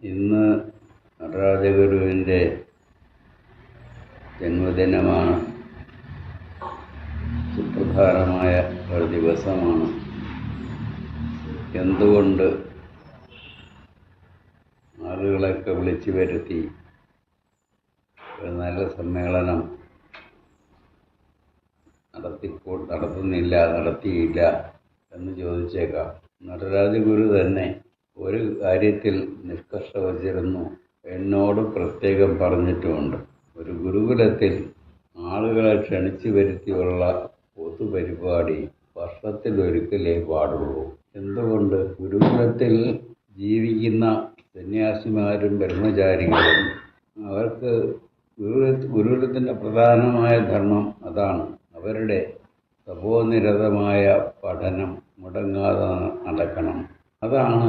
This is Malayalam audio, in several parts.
ഇന്ന് നടരാജഗുരുവിൻ്റെ ജന്മദിനമാണ്. സുപ്രധാനമായ ഒരു ദിവസമാണ്. എന്തുകൊണ്ട് ആളുകളൊക്കെ വിളിച്ചു വരുത്തി ഒരു നല്ല സമ്മേളനം നടത്തിയില്ല എന്ന് ചോദിച്ചേക്കാം. നടരാജഗുരു തന്നെ ഒരു കാര്യത്തിൽ നിഷ്കർഷ വച്ചിരുന്നു, എന്നോട് പ്രത്യേകം പറഞ്ഞിട്ടുമുണ്ട്. ഒരു ഗുരുകുലത്തിൽ ആളുകളെ ക്ഷണിച്ചു വരുത്തിയുള്ള പൊതുപരിപാടി വർഷത്തിലൊരിക്കലേ പാടുള്ളൂ. എന്തുകൊണ്ട്? ഗുരുകുലത്തിൽ ജീവിക്കുന്ന സന്യാസിമാരും ബ്രഹ്മചാരികളും അവർക്ക് ഗുരുകുലത്തിൻ്റെ പ്രധാനമായ ധർമ്മം അതാണ്. അവരുടെ തപോനിരതമായ പഠനം മുടങ്ങാതെ നടക്കണം. അതാണ്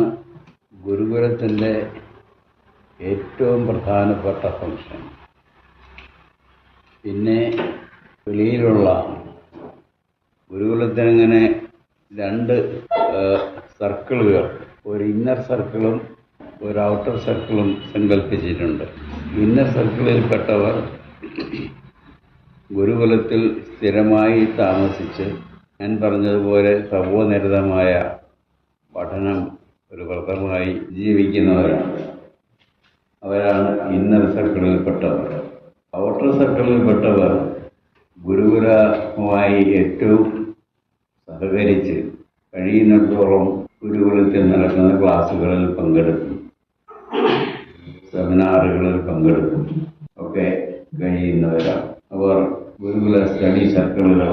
ഗുരുകുലത്തിൻ്റെ ഏറ്റവും പ്രധാനപ്പെട്ട ഫംഗ്ഷൻ. പിന്നെ വെളിയിലുള്ള ഗുരുകുലത്തിനിങ്ങനെ രണ്ട് സർക്കിളുകൾ, ഒരു ഇന്നർ സർക്കിളും ഒരു ഔട്ടർ സർക്കിളും സങ്കല്പിച്ചിട്ടുണ്ട്. ഇന്നർ സർക്കിളിൽപ്പെട്ടവർ ഗുരുകുലത്തിൽ സ്ഥിരമായി താമസിച്ച് ഞാൻ പറഞ്ഞതുപോലെ തപോനിരതമായ പഠനം ഒരു വ്രതമായി ജീവിക്കുന്നവരാണ്. അവരാണ് ഇന്നർ സർക്കിളിൽപ്പെട്ടവർ. ഔട്ടർ സർക്കിളിൽപ്പെട്ടവർ ഗുരുകുലവുമായി ഏറ്റവും സഹകരിച്ച് കഴിയുന്നിടത്തോളം ഗുരുകുലത്തിൽ നടക്കുന്ന ക്ലാസ്സുകളിൽ പങ്കെടുക്കും, സെമിനാറുകളിൽ പങ്കെടുക്കും ഒക്കെ കഴിയുന്നവരാണ്. അവർ ഗുരുകുല സ്റ്റഡി സർക്കിളുകൾ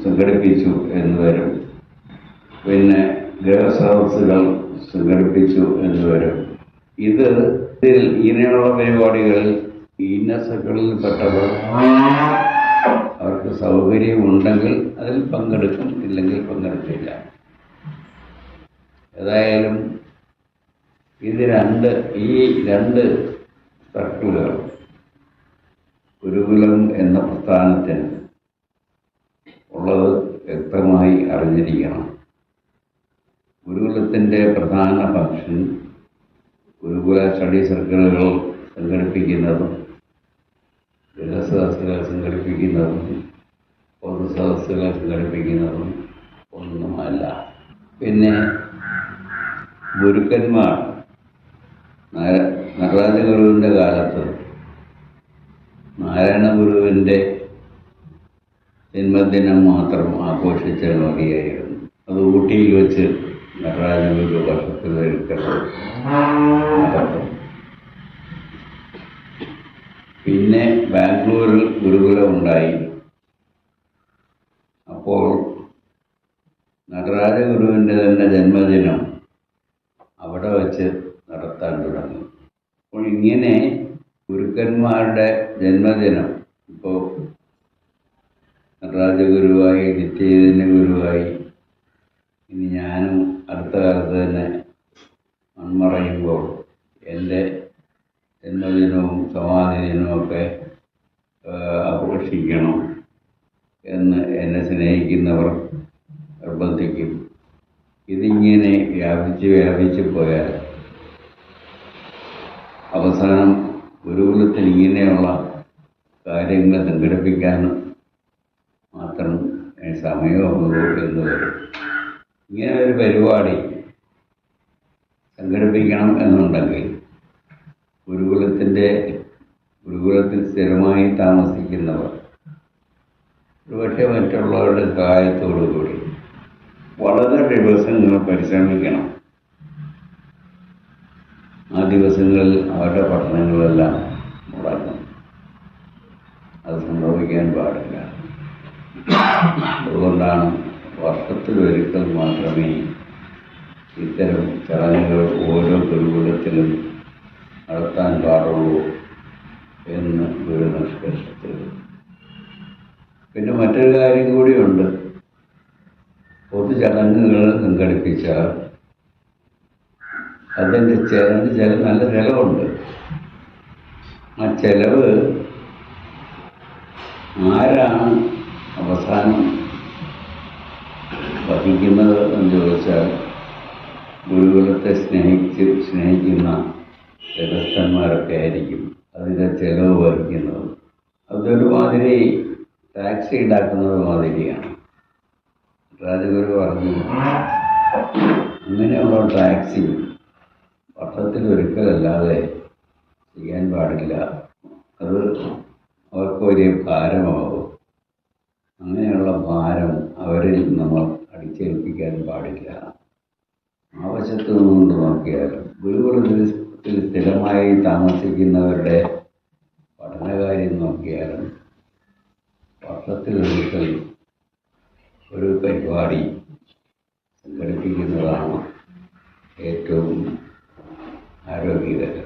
സംഘടിപ്പിച്ചു എന്ന് വരും. പിന്നെ ഗൃഹസദസ്സുകൾ സംഘടിപ്പിച്ചു എന്ന് വരും. ഇങ്ങനെയുള്ള പരിപാടികളിൽ ഇന്നർ സർക്കിളിൽപ്പെട്ടവർ അവർക്ക് സൗകര്യമുണ്ടെങ്കിൽ അതിൽ പങ്കെടുക്കും, ഇല്ലെങ്കിൽ പങ്കെടുക്കില്ല. ഏതായാലും ഈ രണ്ട് സർക്കിളുകൾ ഗുരുകുലം എന്ന പ്രസ്ഥാനത്തിന് ഉള്ളത് വ്യക്തമായി അറിഞ്ഞിരിക്കണം. ഗുരുകുലത്തിൻ്റെ പ്രധാന ഫംഗ്ഷൻ ഗുരുകുല സ്റ്റഡി സർക്കിളുകൾ സംഘടിപ്പിക്കുന്നതും ഗൃഹസദസ്സുകൾ സംഘടിപ്പിക്കുന്നതും പൊതുസദസ്സുകൾ സംഘടിപ്പിക്കുന്നതും ഒന്നുമല്ല. പിന്നെ ഗുരുക്കന്മാർ നടരാജഗുരുവിൻ്റെ കാലത്ത് നാരായണഗുരുവിൻ്റെ ജന്മദിനം മാത്രം ആഘോഷിച്ചാൽ മതിയായിരുന്നു. അത് ഊട്ടിയിൽ വെച്ച് നടരാജഗുരു വർഷത്തിലൊരിക്കൽ നടത്തും. പിന്നെ ബാംഗ്ലൂരിൽ ഗുരുകുലം ഉണ്ടായി. അപ്പോൾ നടരാജഗുരുവിൻ്റെ തന്നെ ജന്മദിനം അവിടെ വച്ച് നടത്താൻ തുടങ്ങി. അപ്പോൾ ഇങ്ങനെ ഗുരുക്കന്മാരുടെ ജന്മദിനം, ഇപ്പോൾ നടരാജഗുരുവായി, നിത്യചൈതന്യ ഗുരുവായി, ഇനി ഞാനും അടുത്ത കാലത്ത് തന്നെ മൺമറയുമ്പോൾ എൻ്റെ ജന്മദിനവും സമാധി ദിനവുമൊക്കെ ആഘോഷിക്കണം എന്ന് എന്നെ സ്നേഹിക്കുന്നവർ നിർബന്ധിക്കും. ഇതിങ്ങനെ വ്യാപിച്ച് പോയാൽ അവസാനം ഗുരുകുലത്തിന് ഇങ്ങനെയുള്ള കാര്യങ്ങൾ സംഘടിപ്പിക്കാൻ മാത്രം സമയമുള്ളൂ എന്ന് വരും. ഇങ്ങനെ ഒരു പരിപാടി സംഘടിപ്പിക്കണം എന്നുണ്ടെങ്കിൽ ഗുരുകുലത്തിൽ സ്ഥിരമായി താമസിക്കുന്നവർ ഒരുപക്ഷെ മറ്റുള്ളവരുടെ സഹായത്തോടു കൂടി വളരെ ദിവസങ്ങൾ പരിശ്രമിക്കണം. ആ ദിവസങ്ങളിൽ അവരുടെ പഠനങ്ങളെല്ലാം മുടങ്ങും. അത് സംഭവിക്കാൻ പാടില്ല. അതുകൊണ്ടാണ് വർഷത്തിലൊരിക്കൽ മാത്രമേ ഇത്തരം ചടങ്ങുകൾ ഓരോ ഗുരുകുലത്തിലും നടത്താൻ പാടുള്ളൂ എന്ന് ഗുരു നിഷ്കർഷിച്ചത്. പിന്നെ മറ്റൊരു കാര്യം കൂടിയുണ്ട്. പൊതുചടങ്ങുകൾ സംഘടിപ്പിച്ചാൽ അതിൻ്റെ നല്ല ചെലവുണ്ട്. ആ ചെലവ് ആരാണ് അവസാനം വഹിക്കുന്നത് എന്ന് ചോദിച്ചാൽ ഗുരുകുലത്തെ സ്നേഹിക്കുന്ന ഗൃഹസ്ഥന്മാരൊക്കെ ആയിരിക്കും അതിൻ്റെ ചെലവ് വഹിക്കുന്നത്. അതൊരുമാതിരി ടാക്സി ഉണ്ടാക്കുന്നത് മാതിരിയാണ്. രാജഗുരു പറഞ്ഞു, അങ്ങനെയുള്ള ടാക്സി വർഷത്തിൽ ഒരിക്കലല്ലാതെ ചെയ്യാൻ പാടില്ല. അത് അവർക്ക് വലിയ ഭാരമാകും. അങ്ങനെയുള്ള ഭാരം അവരിൽ നമ്മൾ അടിച്ചേൽപ്പിക്കാൻ പാടില്ല. ആവശ്യത്തിൽ നിന്നുകൊണ്ട് നോക്കിയാലും ഗുരുകുലത്തിൽ സ്ഥിരമായി താമസിക്കുന്നവരുടെ പഠനകാര്യം നോക്കിയാലും വർഷത്തിലൊരിക്കൽ ഒരു പരിപാടി സംഘടിപ്പിക്കുന്നതാണ് ഏറ്റവും ആരോഗ്യകരം.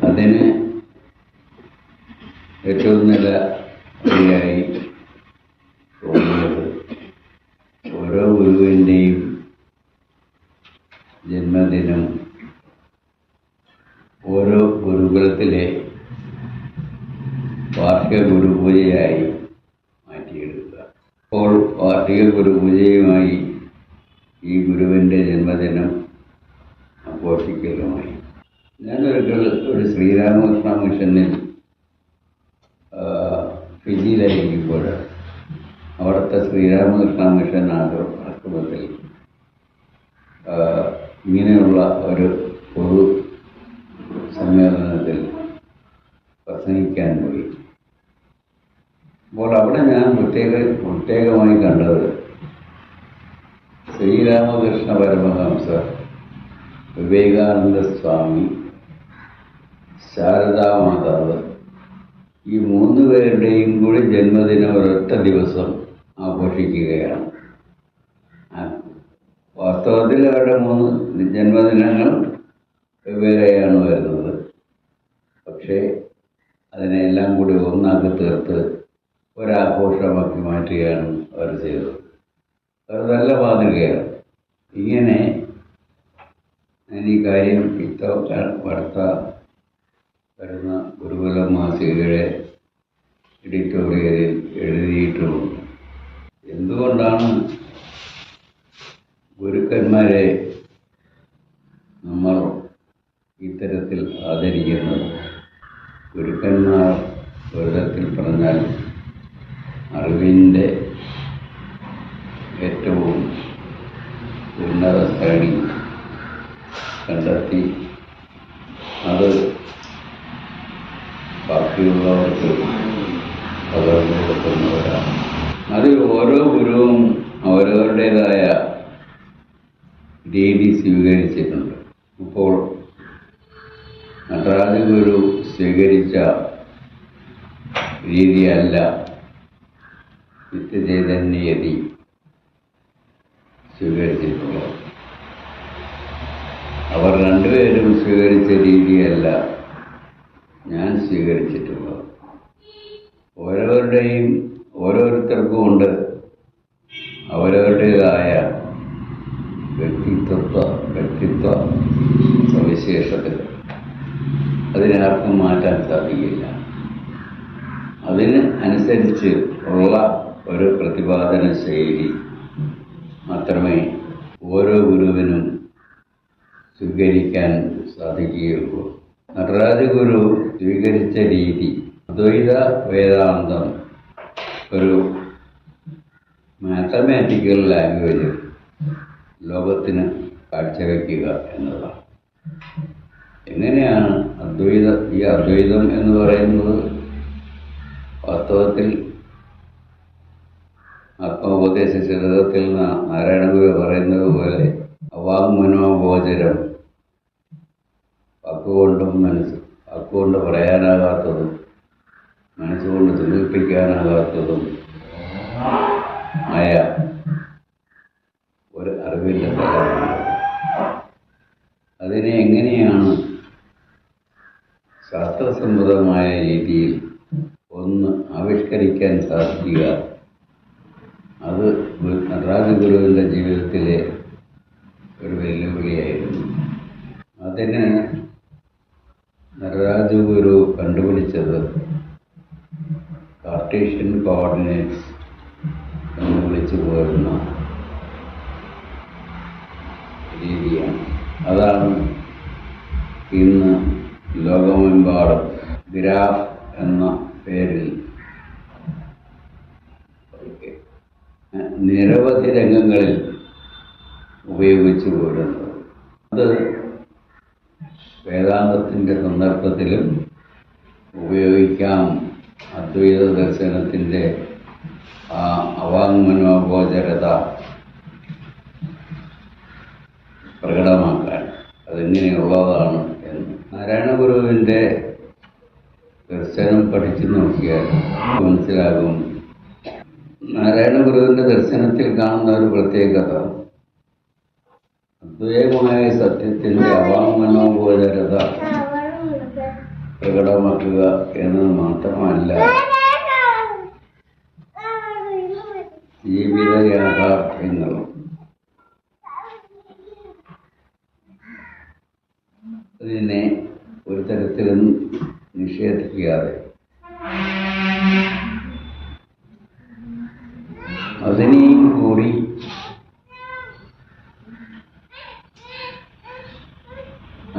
അതിന് ഏറ്റവും നല്ല വഴിയായി തോന്നിയത് ഓരോ ഗുരുവിൻ്റെയും ജന്മദിനം ഓരോ ഗുരുകുലത്തിലെ വാർഷിക ഗുരുപൂജയായി മാറ്റിയെടുക്കുക. അപ്പോൾ വാർഷിക ഗുരുപൂജയുമായി ഈ ഗുരുവിൻ്റെ ജന്മദിനം ആഘോഷിക്കലുമായി. ഞാനൊരിക്കൽ ഒരു ശ്രീരാമകൃഷ്ണ മിഷനിൽ ഫിജിയിലായിരിക്കുമ്പോൾ അവിടുത്തെ ശ്രീരാമകൃഷ്ണ മിഷൻ ആശ്രമത്തിൽ ഇങ്ങനെയുള്ള ഒരു പൊതു സമ്മേളനത്തിൽ പ്രസംഗിക്കാൻ പോയി. അപ്പോൾ അവിടെ ഞാൻ പ്രത്യേകമായി കണ്ടത് ശ്രീരാമകൃഷ്ണ പരമഹംസർ, വിവേകാനന്ദ സ്വാമി, ശാരദാമാതാവ്, ഈ 3 പേരുടെയും കൂടി ജന്മദിനം ഒരൊറ്റ ദിവസം ആഘോഷിക്കുകയാണ്. വാസ്തവത്തിൽ അവരുടെ 3 ജന്മദിനങ്ങൾ വെവ്വേറെയാണ് വരുന്നത്. പക്ഷേ അതിനെല്ലാം കൂടി ഒന്നാക്കി തീർത്ത് ഒരാഘോഷമാക്കി മാറ്റുകയാണ് അവർ ചെയ്തത്. അത് നല്ല മാതൃകയാണ്. ഇങ്ങനെ ഞാൻ ഈ കാര്യം അടുത്ത വരുന്ന ഗുരുകുലം മാസികയുടെ എഡിറ്റോറിയലിൽ എഴുതിയിട്ടുമുണ്ട്. എന്തുകൊണ്ടാണ് ഗുരുക്കന്മാരെ നമ്മൾ ഇത്തരത്തിൽ ആദരിക്കുന്നത്? ഗുരുക്കന്മാർ ഒരു തരത്തിൽ പറഞ്ഞാൽ അറിവിൻ്റെ ഏറ്റവും ഉന്നത ശ്രേണി കണ്ടെത്തി അത് ബാക്കിയുള്ളവർക്ക് പകർന്നു കൊടുക്കുന്നവരാണ്. അതിൽ ഓരോ ഗുരുവും അവരവരുടേതായ രീതി സ്വീകരിച്ചിട്ടുണ്ട്. ഇപ്പോൾ നടരാജ ഗുരു സ്വീകരിച്ച രീതിയല്ല നിത്യചൈതന്യയതി സ്വീകരിച്ചിട്ടുള്ളത്. അവർ 2 പേരും സ്വീകരിച്ച രീതിയല്ല ഞാൻ സ്വീകരിച്ചിട്ടുള്ളത്. ഓരോരുത്തർക്കും ഉണ്ട് അവരവരുടേതായ വ്യക്തിത്വ സവിശേഷതകൾ. അതിനാർക്കും മാറ്റാൻ സാധിക്കില്ല. അതിന് അനുസരിച്ച് ഉള്ള ഒരു പ്രതിപാദന ശൈലി മാത്രമേ ഓരോ ഗുരുവിനും സ്വീകരിക്കാൻ സാധിക്കുകയുള്ളൂ. നടരാജ ഗുരു സ്വീകരിച്ച രീതി അദ്വൈത വേദാന്തം ഒരു മാത്തമാറ്റിക്കൽ ലാംഗ്വേജ് ലോകത്തിന് കാഴ്ചവെക്കുക എന്നതാണ്. എങ്ങനെയാണ് ഈ അദ്വൈതം എന്ന് പറയുന്നത്? വാസ്തവത്തിൽ ആത്മോപദേശ ചരിതത്തിൽ നാരായണ ഗുരു പറയുന്നത് പോലെ അവാങ്മനോഗോചരം, വാക്കുകൊണ്ട് പറയാനാകാത്തതും മനസ്സുകൊണ്ട് സങ്കല്പിക്കാനാകാത്തതും ആയ ഒരു അറിവിൻ്റെ തലമാണ്. അതിനെ എങ്ങനെയാണ് ശാസ്ത്രസമ്മതമായ രീതിയിൽ ഒന്ന് ആവിഷ്കരിക്കാൻ സാധിക്കുക? അത് നടരാജ ഗുരുവിൻ്റെ ജീവിതത്തിലെ ഒരു വെല്ലുവിളിയായിരുന്നു. അതിന് നടരാജ ഗുരു കണ്ടുപിടിച്ചത് കാർട്ടീഷ്യൻ കോർഡിനേറ്റ്സ് ഉപയോഗിച്ചു പോരുന്ന രീതിയാണ്. അതാണ് ഇന്ന് ലോകമെമ്പാടും ഗ്രാഫ് എന്ന പേരിൽ നിരവധി രംഗങ്ങളിൽ ഉപയോഗിച്ചു പോരുന്നത്. അത് വേദാന്തത്തിൻ്റെ സന്ദർഭത്തിലും ഉപയോഗിക്കാം. അദ്വൈത ദർശനത്തിൻ്റെ ആ അവാങ്മനോഗോചരത പ്രകടമാക്കാൻ അതെങ്ങനെയുള്ളതാണ് എന്ന് നാരായണ ഗുരുവിൻ്റെ ദർശനം പഠിച്ചു നോക്കിയാൽ മനസ്സിലാകും. നാരായണ ഗുരുവിൻ്റെ ദർശനത്തിൽ കാണുന്ന ഒരു പ്രത്യേകത അദ്വൈതമായ സത്യത്തിൻ്റെ അവാങ്മനോഗോചരത പ്രകടമാക്കുക എന്നത് മാത്രമല്ല, ജീവിത യാഥാർത്ഥ്യങ്ങളും അതിനെ ഒരു തരത്തിലും നിഷേധിക്കാതെ അതിനെയും കൂടി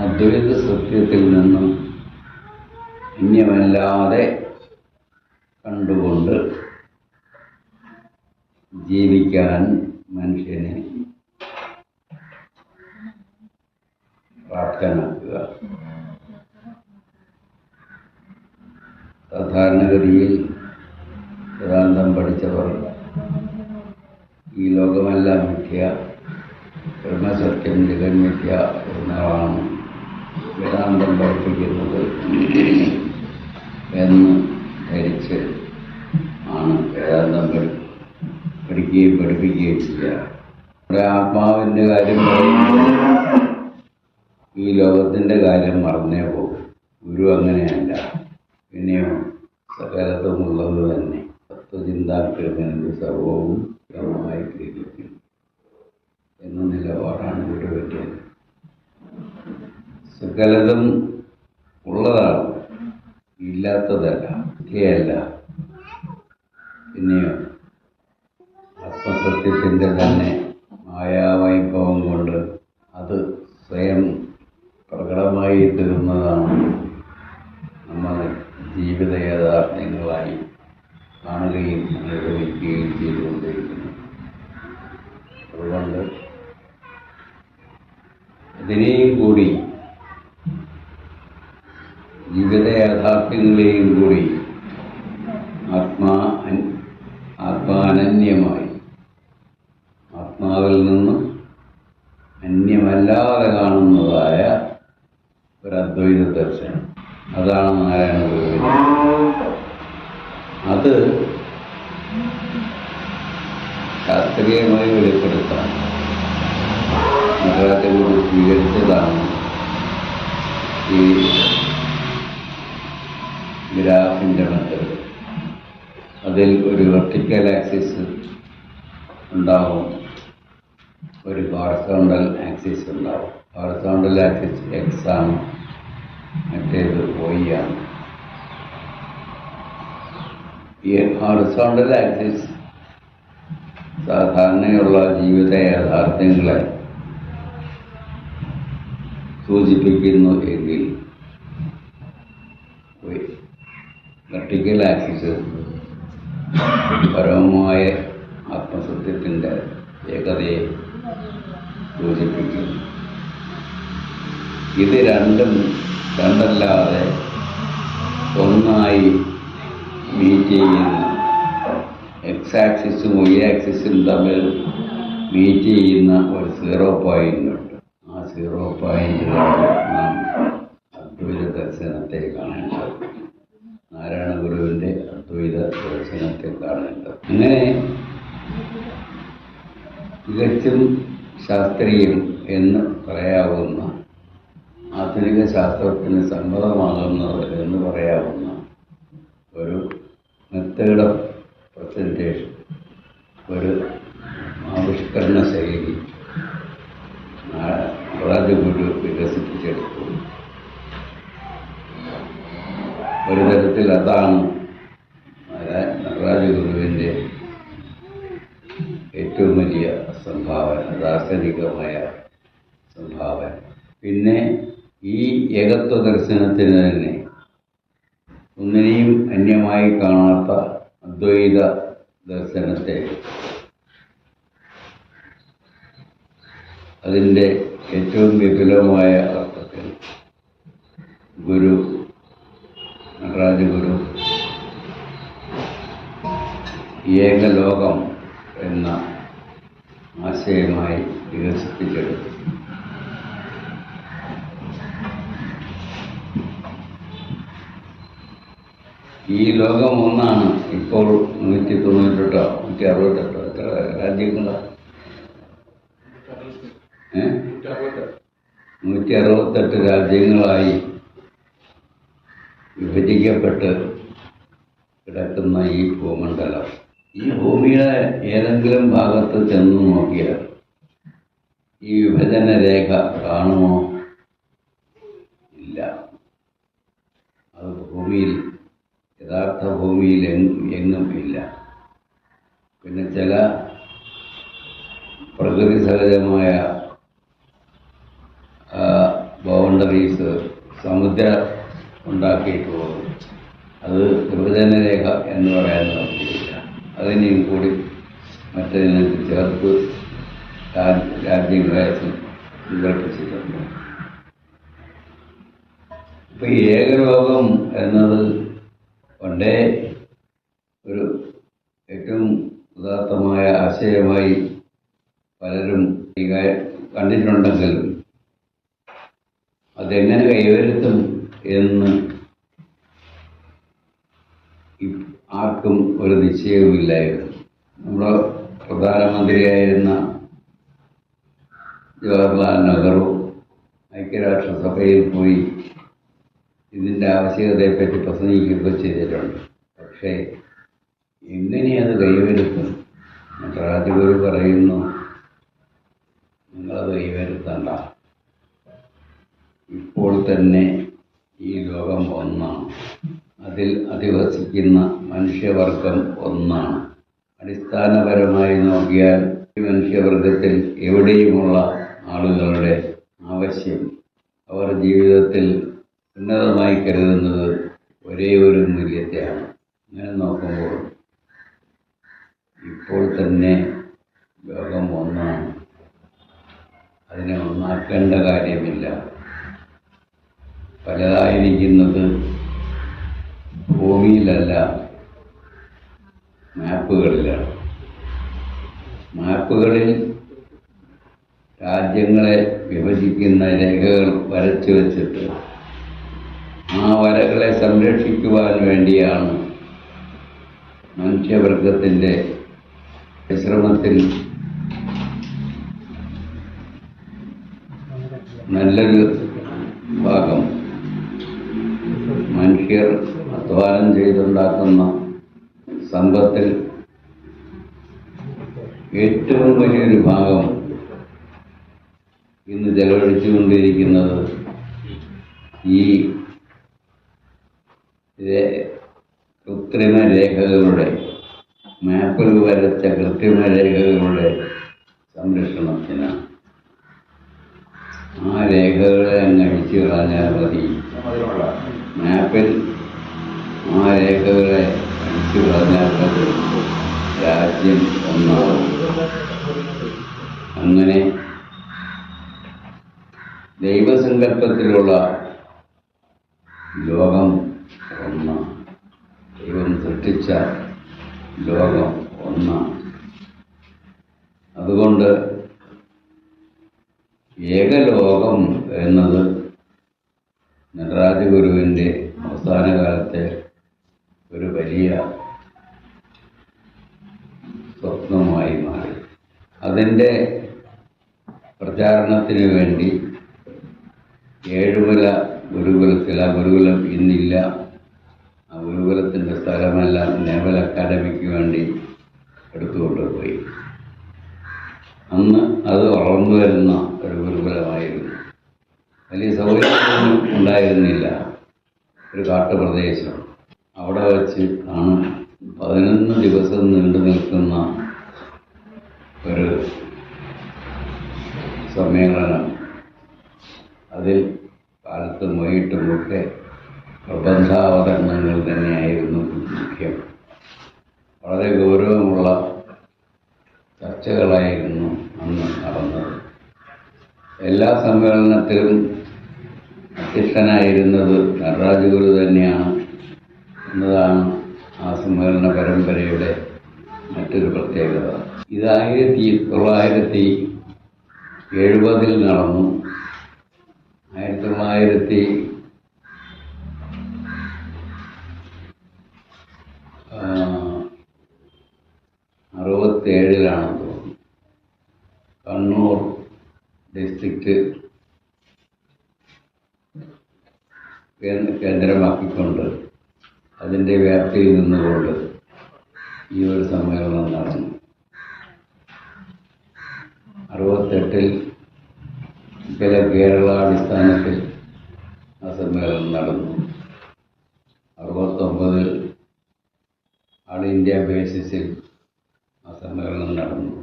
അദ്വൈത സത്യത്തിൽ നിന്നും അന്യമല്ലാതെ കണ്ടുകൊണ്ട് ജീവിക്കാൻ മനുഷ്യനെ പ്രാപ്തനാക്കുക. സാധാരണഗതിയിൽ വേദാന്തം പഠിച്ചവർ ഈ ലോകമെല്ലാം മിഥ്യ, ബ്രഹ്മസത്യം ജഗന്മിഥ്യ എന്നതാണ് വേദാന്തം പഠിപ്പിക്കുന്നത് എന്ന് ധരിച്ച് ആണ് വേദാന്തം പഠിക്കുകയും പഠിപ്പിക്കുകയും ചെയ്യുക. നമ്മുടെ ആത്മാവിൻ്റെ കാര്യം പറയുമ്പോൾ ഈ ലോകത്തിൻ്റെ കാര്യം മറന്നേ പോകും. ഗുരു അങ്ങനെയല്ല. പിന്നെയോ സകലത്തുമുള്ളത് തന്നെ തത്വചിന്താകൃതന് സർവവും ക്രമമായി ഗ്രഹിക്കും എന്ന നിലപാടാണ് ഗുരുവിൻ്റേത്. സകലതും ഉള്ളതാണ്, ഇല്ലാത്തതല്ല, മിഥ്യയല്ല. പിന്നെയോ ആത്മസത്യത്തിൻ്റെ തന്നെ മായാവൈഭവം കൊണ്ട് അത് സ്വയം പ്രകടമായി തീർന്നതാണ് നമ്മൾ ജീവിത യാഥാർത്ഥ്യങ്ങളായി കാണുകയും അനുഭവിക്കുകയും ചെയ്തുകൊണ്ടിരിക്കുന്നു. അതുകൊണ്ട് ഇതിനെയും കൂടി ജീവിത യാഥാർത്ഥ്യങ്ങളെയും കൂടി ആത്മാനന്യമായി ആത്മാവിൽ നിന്നും അന്യമല്ലാതെ കാണുന്നതായ ഒരു അദ്വൈത ദർശനം, അതാണ് നാരായണ ഗുരുവിന്. അത് ശാസ്ത്രീയമായി വെളിപ്പെടുത്താൻ നടരാജഗുരു സ്വീകരിച്ചതാണ് ഈ ഗ്രാഫിൻ്റെ മെത്തേഡ്. അതിൽ ഒരു വെർട്ടിക്കൽ ആക്സിസ് ഉണ്ടാവും, ഒരു ഹൊറിസോണ്ടൽ ആക്സിസ് ഉണ്ടാവും. ഹൊറിസോണ്ടൽ ആക്സിസ് എക്സ് ആണ്, മറ്റേത് വൈ ആണ്. ഈ ഹൊറിസോണ്ടൽ ആക്സിസ് സാധാരണയുള്ള ജീവിത യാഥാർത്ഥ്യങ്ങളെ സൂചിപ്പിക്കുന്നു എങ്കിൽ വെർട്ടിക്കൽ ആക്സിസ് പരമമായ ആത്മസത്യത്തിൻ്റെ ഏകതയെ സൂചിപ്പിക്കുന്നു. ഇത് രണ്ടല്ലാതെ ഒന്നായി മീറ്റ് ചെയ്യുന്ന, എക്സ് ആക്സിസും വൈ ആക്സിസും തമ്മിൽ മീറ്റ് ചെയ്യുന്ന ഒരു 0 പോയിൻ്റുണ്ട്. ആ 0 പോയിൻ്റിലാണ് നാം അദ്വൈത ദർശനത്തെ കാണേണ്ടത്, നാരായണ ഗുരുവിൻ്റെ അദ്വൈത ദർശനത്തെ കാണേണ്ടത്. അങ്ങനെ തികച്ചും ശാസ്ത്രീയം എന്ന് പറയാവുന്ന, ആധുനിക ശാസ്ത്രത്തിന് സമ്മതമാകുന്നത് എന്ന് പറയാവുന്ന ഒരു മെത്തേഡ് ഓഫ് പ്രസൻറ്റേഷൻ, ഒരു ആവിഷ്കരണ ശൈലി നടരാജഗുരു വികസിപ്പിച്ചെടുത്തു. ഒരു തരത്തിൽ അതാണ് നടരാജഗുരുവിൻ്റെ ഏറ്റവും വലിയ സംഭാവന, ദാർശനികമായ സംഭാവന. പിന്നെ ഈ ഏകത്വ ദർശനത്തിന് തന്നെ ഒന്നിനെയും അന്യമായി കാണാത്ത അദ്വൈത ദർശനത്തെ അതിൻ്റെ ഏറ്റവും വിപുലമായ അർത്ഥത്തിൽ ഗുരു നടരാജഗുരു ഏകലോകം എന്ന ആശയമായി വികസിപ്പിച്ചെടുത്തു. ഈ ലോകം ഒന്നാണ്. ഇപ്പോൾ 198 168 എത്ര രാജ്യങ്ങളാണ്? 168 രാജ്യങ്ങളായി വിഭജിക്കപ്പെട്ട് കിടക്കുന്ന ഈ ഭൂമണ്ഡലം, ഈ ഭൂമിയുടെ ഏതെങ്കിലും ഭാഗത്ത് ചെന്ന് നോക്കിയാൽ ഈ വിഭജന രേഖ കാണുമോ? ഇല്ല. അത് ഭൂമിയിൽ, യഥാർത്ഥ ഭൂമിയിൽ എങ്ങും ഇല്ല. പിന്നെ ചില പ്രകൃതി സഹജമായ ബൗണ്ടറീസ് സമുദ്രം ഉണ്ടാക്കിയിട്ടുള്ളത്, അത് വിഭജന രേഖ എന്ന് പറയാൻ പറ്റില്ല. അതിനെയും കൂടി മറ്റതിനകത്ത് ചേർത്ത് രാജ്യങ്ങളെ സങ്കല്പിച്ചിട്ടുണ്ട്. ഇപ്പം ഈ ഏകലോകം എന്നത് പണ്ടേ ഒരു ഏറ്റവും ഉദാത്തമായ ആശയമായി പലരും കണ്ടിട്ടുണ്ടെങ്കിലും അതെങ്ങനെ കൈവരുത്തും എന്ന് ആർക്കും ഒരു നിശ്ചയവുമില്ലായിരുന്നു. നമ്മുടെ പ്രധാനമന്ത്രിയായിരുന്ന ജവഹർലാൽ നെഹ്റു ഐക്യരാഷ്ട്രസഭയിൽ പോയി ഇതിൻ്റെ ആവശ്യകതയെപ്പറ്റി പ്രസംഗിക്കുകയൊക്കെ ചെയ്തിട്ടുണ്ട്. പക്ഷേ എങ്ങനെ അത് കൈവരുത്തും? നടരാജഗുരു പറയുന്നു, നിങ്ങളത് കൈവരുത്തണ്ട. ഇപ്പോൾ തന്നെ ഈ ലോകം ഒന്നാണ്. അതിൽ അധിവസിക്കുന്ന മനുഷ്യവർഗം ഒന്നാണ്. അടിസ്ഥാനപരമായി നോക്കിയാൽ ഈ മനുഷ്യവർഗത്തിൽ എവിടെയുമുള്ള ആളുകളുടെ ആവശ്യം, അവർ ജീവിതത്തിൽ ഉന്നതമായി കരുതുന്നത് ഒരേ ഒരു മൂല്യത്തെയാണ്. അങ്ങനെ നോക്കുമ്പോൾ ഇപ്പോൾ തന്നെ ലോകം ഒന്നാണ്. അതിനെ ഒന്നാക്കേണ്ട കാര്യമില്ല. പലതായിരിക്കുന്നത് ഭൂമിയിലല്ല, മാപ്പുകളിലാണ്. മാപ്പുകളിൽ രാജ്യങ്ങളെ വിഭജിക്കുന്ന രേഖകൾ വരച്ചു വച്ചിട്ട് ആ വരകളെ സംരക്ഷിക്കുവാൻ വേണ്ടിയാണ് മനുഷ്യവർഗത്തിൻ്റെ പരിശ്രമത്തിൽ നല്ലൊരു ഭാഗം മനുഷ്യർ അധ്വാനം ചെയ്തുണ്ടാക്കുന്ന സമ്പത്തിൽ ഏറ്റവും വലിയൊരു ഭാഗം ഇന്ന് ചെലവഴിച്ചുകൊണ്ടിരിക്കുന്നത് ഈ കൃത്രിമ രേഖകളുടെ, മാപ്പിൽ വരച്ച കൃത്രിമ രേഖകളുടെ സംരക്ഷണത്തിനാണ്. ആ രേഖകളെ അങ്ങ് അഴിച്ചു കളഞ്ഞാൽ മതി. മാപ്പിൽ ആ രേഖകളെ അഴിച്ചു കളഞ്ഞാൽ മതി, രാജ്യം ഒന്നാകും. അങ്ങനെ ദൈവസങ്കല്പത്തിലുള്ള ലോകം ഒന്നാണ്. ദൈവം സൃഷ്ടിച്ച ലോകം ഒന്നാണ്. അതുകൊണ്ട് ഏകലോകം എന്നത് നടരാജഗുരുവിൻ്റെ അവസാന കാലത്തെ ഒരു വലിയ സ്വപ്നമായി മാറി. അതിൻ്റെ പ്രചാരണത്തിന് വേണ്ടി ഏഴുമല ഗുരുകുലത്തിൽ, ആ ഗുരുകുലം ഇന്നില്ല, ആ ഗുരുകുലത്തിൻ്റെ സ്ഥലമെല്ലാം നേവൽ അക്കാദമിക്ക് വേണ്ടി എടുത്തുകൊണ്ടുപോയി. അന്ന് അത് വളർന്നു വരുന്ന ഒരു ഗുരുകുലമായിരുന്നു. വലിയ സൗകര്യമൊന്നും ഉണ്ടായിരുന്നില്ല. ഒരു കാട്ടുപ്രദേശം. അവിടെ വച്ച് ആണ് 11 ദിവസം നീണ്ടു നിൽക്കുന്ന ഒരു സമ്മേളനം. അതിൽ കാലത്തും വൈകിട്ടുമൊക്കെ പ്രബന്ധാവതരണങ്ങൾ തന്നെയായിരുന്നു മുഖ്യം. വളരെ ഗൗരവമുള്ള ചർച്ചകളായിരുന്നു അന്ന് നടന്നത്. എല്ലാ സമ്മേളനത്തിലും അധ്യക്ഷനായിരുന്നത് നടരാജ ഗുരു തന്നെയാണ് എന്നതാണ് ആ സമ്മേളന പരമ്പരയുടെ മറ്റൊരു പ്രത്യേകത. ഇത് 1970 നടന്നു. 1967 തോന്നുന്നു. കണ്ണൂർ ഡിസ്ട്രിക്റ്റ് കേന്ദ്രമാക്കിക്കൊണ്ട് അതിൻ്റെ വ്യാപ്തിയിൽ നിന്നുകൊണ്ട് ഈ ഒരു സമ്മേളനം നടന്നു. 68 കേരളാടിസ്ഥാനത്തിൽ ആ സമ്മേളനം നടന്നു. 69 ആൾ ഇന്ത്യ ബേസിസിൽ ആ സമ്മേളനം നടന്നു.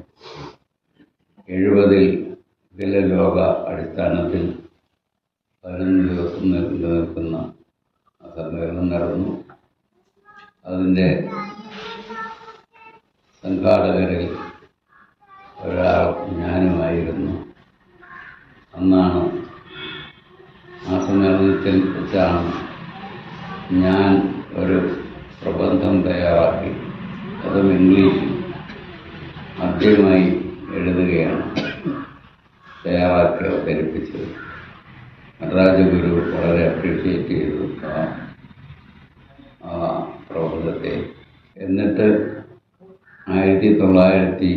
70 ലോക അടിസ്ഥാനത്തിൽ 11 ദിവസം നിലനിൽക്കുന്ന ആ സമ്മേളനം നടന്നു. അതിൻ്റെ സംഘാടകരിൽ ഒരാൾ ഞാനുമായിരുന്നു. അന്നാണ് ആ സമ്മേളനത്തിൽ വെച്ചാണ് ഞാൻ ഒരു പ്രബന്ധം തയ്യാറാക്കി, അതും ഇംഗ്ലീഷിൽ ആദ്യമായി എഴുതുകയാണ് തയ്യാറാക്കി അവതരിപ്പിച്ചത്. നടരാജ ഗുരു വളരെ അപ്രീഷിയേറ്റ് ചെയ്തു ആ പ്രബന്ധത്തെ. എന്നിട്ട് 1971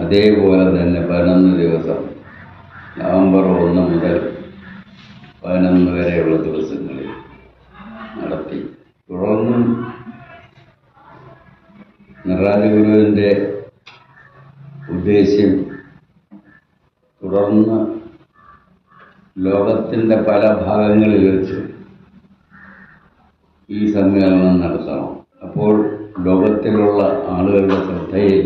അതേപോലെ തന്നെ 11 ദിവസം, നവംബർ 1 മുതൽ 11 വരെയുള്ള ദിവസങ്ങളിൽ നടത്തി. തുടർന്നും നടരാജ ഗുരുവിൻ്റെ ഉദ്ദേശ്യം തുടർന്ന് ലോകത്തിൻ്റെ പല ഭാഗങ്ങളിൽ വെച്ച് ഈ സമ്മേളനം നടത്തണം. അപ്പോൾ ലോകത്തിലുള്ള ആളുകളുടെ ശ്രദ്ധയിൽ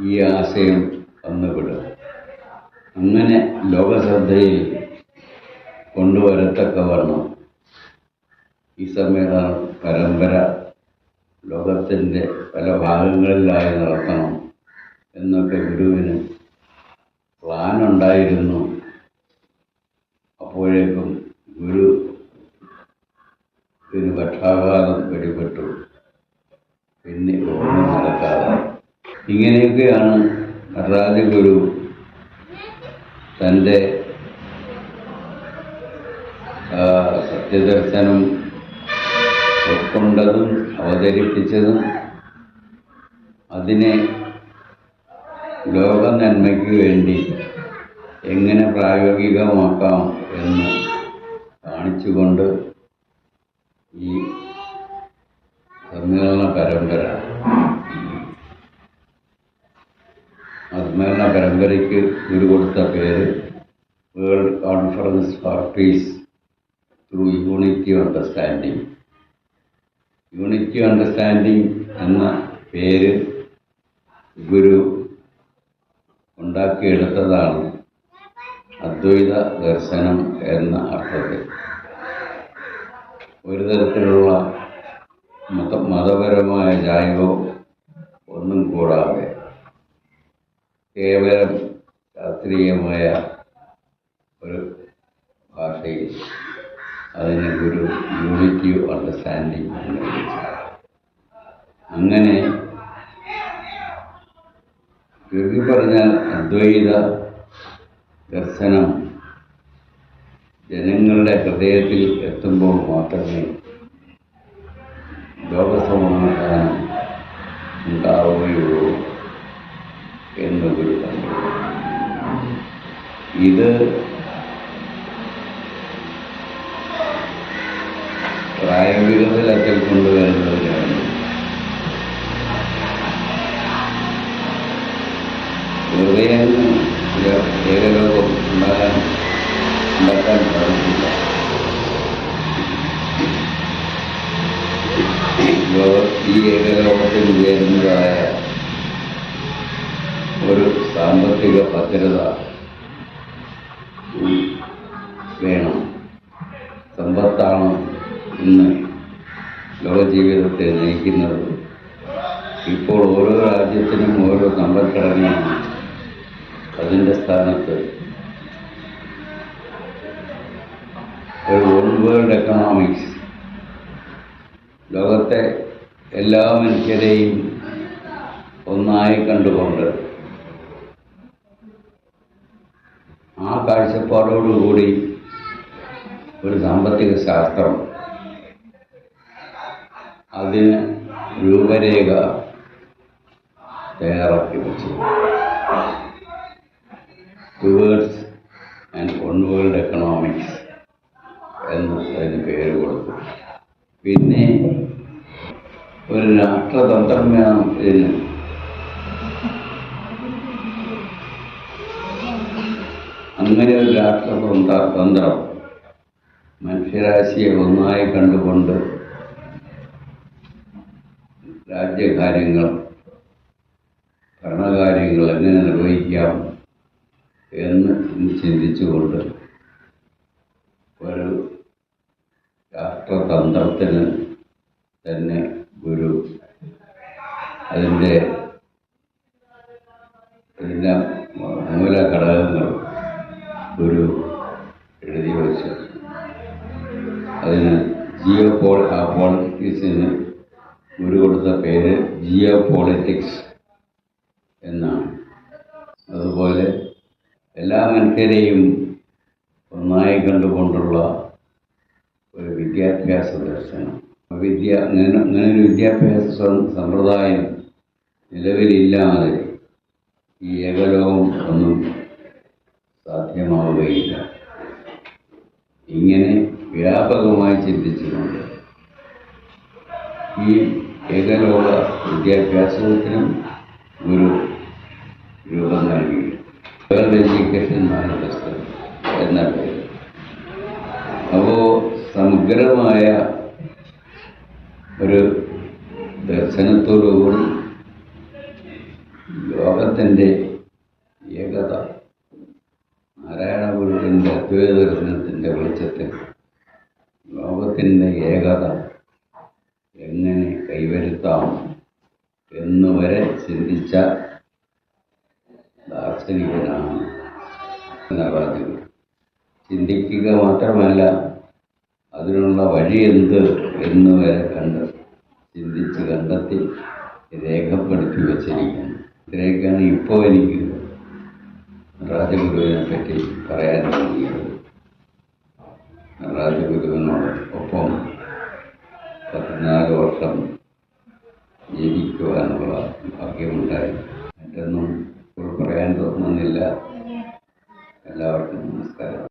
ഈ ആശയം വന്നുവിടും. അങ്ങനെ ലോകശ്രദ്ധയിൽ കൊണ്ടുവരത്തക്കവണ്ണം ഈ സമ്മേളന പരമ്പര ലോകത്തിൻ്റെ പല ഭാഗങ്ങളിലായി നടത്തണം എന്നൊക്കെ ഗുരുവിന് പ്ലാനുണ്ടായിരുന്നു. അപ്പോഴേക്കും ഗുരുവിന് പക്ഷാഘാതം പിടിപെട്ടു. പിന്നെ ഒന്നും നടക്കാതെ. ഇങ്ങനെയൊക്കെയാണ് നടരാജ ഗുരു തൻ്റെ സത്യദർശനം ഉൾക്കൊണ്ടതും അവതരിപ്പിച്ചതും അതിനെ ലോക നന്മയ്ക്ക് വേണ്ടി എങ്ങനെ പ്രായോഗികമാക്കാം എന്ന് കാണിച്ചുകൊണ്ട് ഈ സമ്മേളന പരമ്പരയ്ക്ക് ഗുരു കൊടുത്ത പേര് world conference for peace through unity understanding. Unity understanding എന്ന പേര് ഗുരു ഉണ്ടാക്കിയെടുത്തതാണ് അദ്വൈത ദർശനം എന്ന അർത്ഥത്തിൽ. ഒരു തരത്തിലുള്ള മതപരമായ ചായ്വോ ഒന്നും കൂടാതെ കേവലം ശാസ്ത്രീയമായ ഒരു ഭാഷയിൽ അതിന് ഗുരു യൂണിറ്റി അണ്ടർസ്റ്റാൻഡിങ് എന്ന് വിളിച്ചു. അങ്ങനെ ചുരുക്കി പറഞ്ഞാൽ അദ്വൈത ദർശനം ജനങ്ങളുടെ ഹൃദയത്തിൽ എത്തുമ്പോൾ മാത്രമേ ലോകസമാധാനം ഉണ്ടാവുകയുള്ളൂ എന്ന് ഗുരു കണ്ടു. ഇത് പ്രായോഗിക തലത്തിൽ കൊണ്ടുവരുന്നതിനാണ് വെറുതെ ഏകലോകം ഉണ്ടാക്കാൻ സാധിക്കില്ല. ഈ ഏകലോകത്തിൽ ഉയരുന്നതായ ഒരു സാമ്പത്തിക ഭദ്രത വേണം. സമ്പത്താണ് ഇന്ന് ലോകജീവിതത്തെ നയിക്കുന്നത്. ഇപ്പോൾ ഓരോ രാജ്യത്തിനും ഓരോ സമ്പദ്ഘടനയാണ്. അതിൻ്റെ സ്ഥാനത്ത് ഒരു വൺ വേൾഡ് എക്കണോമിക്സ്, ലോകത്തെ എല്ലാ മനുഷ്യരെയും ഒന്നായി കണ്ടുകൊണ്ട് ആ കാഴ്ചപ്പാടോടുകൂടി ഒരു സാമ്പത്തിക ശാസ്ത്രം, അതിന് രൂപരേഖ തയ്യാറാക്കി വെച്ചു. Towards and one world economics എന്ന് അതിന് പേര് കൊടുത്തു. പിന്നെ ഒരു രാഷ്ട്രതന്ത്രം വേണം ഇതിന്. അങ്ങനെ ഒരു രാഷ്ട്രതന്ത്രം മനുഷ്യരാശിയെ ഒന്നായി കണ്ടുകൊണ്ട് രാജ്യകാര്യങ്ങൾ, ഭരണകാര്യങ്ങൾ എങ്ങനെ നിർവഹിക്കാം എന്ന് ചിന്തിച്ചുകൊണ്ട് ഒരു രാഷ്ട്രതന്ത്രത്തിന് തന്നെ ഗുരു അതിൻ്റെ മൂലഘടകങ്ങൾ ഗുരു എഴുതി വച്ചു. അതിന് പോളിറ്റിക്സിന് ഗുരു കൊടുത്ത പേര് ജിയോ പോളിറ്റിക്സ് എന്നാണ്. അതുപോലെ എല്ലാ മനുഷ്യരെയും ഒന്നായി കണ്ടുകൊണ്ടുള്ള ഒരു വിദ്യാഭ്യാസ ദർശനം. അങ്ങനെ ഒരു വിദ്യാഭ്യാസ സമ്പ്രദായം നിലവിലില്ലാതെ ഈ ഏകലോകം ഒന്നും സാധ്യമാവുകയില്ല. ഇങ്ങനെ വ്യാപകമായി ചിന്തിച്ചുകൊണ്ട് ഈ ഏകലോക വിദ്യാഭ്യാസത്തിനും ഗുരു രൂപം നൽകി. വേൾഡ് എഡ്യൂക്കേഷൻ മാനിഫെസ്റ്റോ എന്ന പേര്. അപ്പോൾ സമഗ്രമായ ഒരു ദർശനത്തോടുകൂടി ലോകത്തിൻ്റെ ഏകത, നാരായണ ഗുരുവിൻ്റെ അദ്വൈത ദർശനത്തിൻ്റെ വെളിച്ചത്തിൽ ലോകത്തിൻ്റെ ഏകത എങ്ങനെ കൈവരുത്താം എന്നുവരെ ചിന്തിച്ച ദാർശനികനാണ് നടരാജഗുരു. ചിന്തിക്കുക മാത്രമല്ല, അതിനുള്ള വഴി എന്ത് എന്നുവരെ ചിന്തിച്ച് കണ്ടെത്തി രേഖപ്പെടുത്തി വച്ചിരിക്കുന്നു. ഇതിലേക്കാണ് ഇപ്പോൾ എനിക്ക് നടരാജഗുരുവിനെ പറ്റി പറയാൻ തുടങ്ങിയത്. നടരാജഗുരുവിനോട് ഒപ്പം 14 വർഷം ജീവിക്കുവാനുള്ള ഭാഗ്യമുണ്ടായി. മറ്റൊന്നും പറയാൻ തോന്നുന്നില്ല. എല്ലാവർക്കും നമസ്കാരം.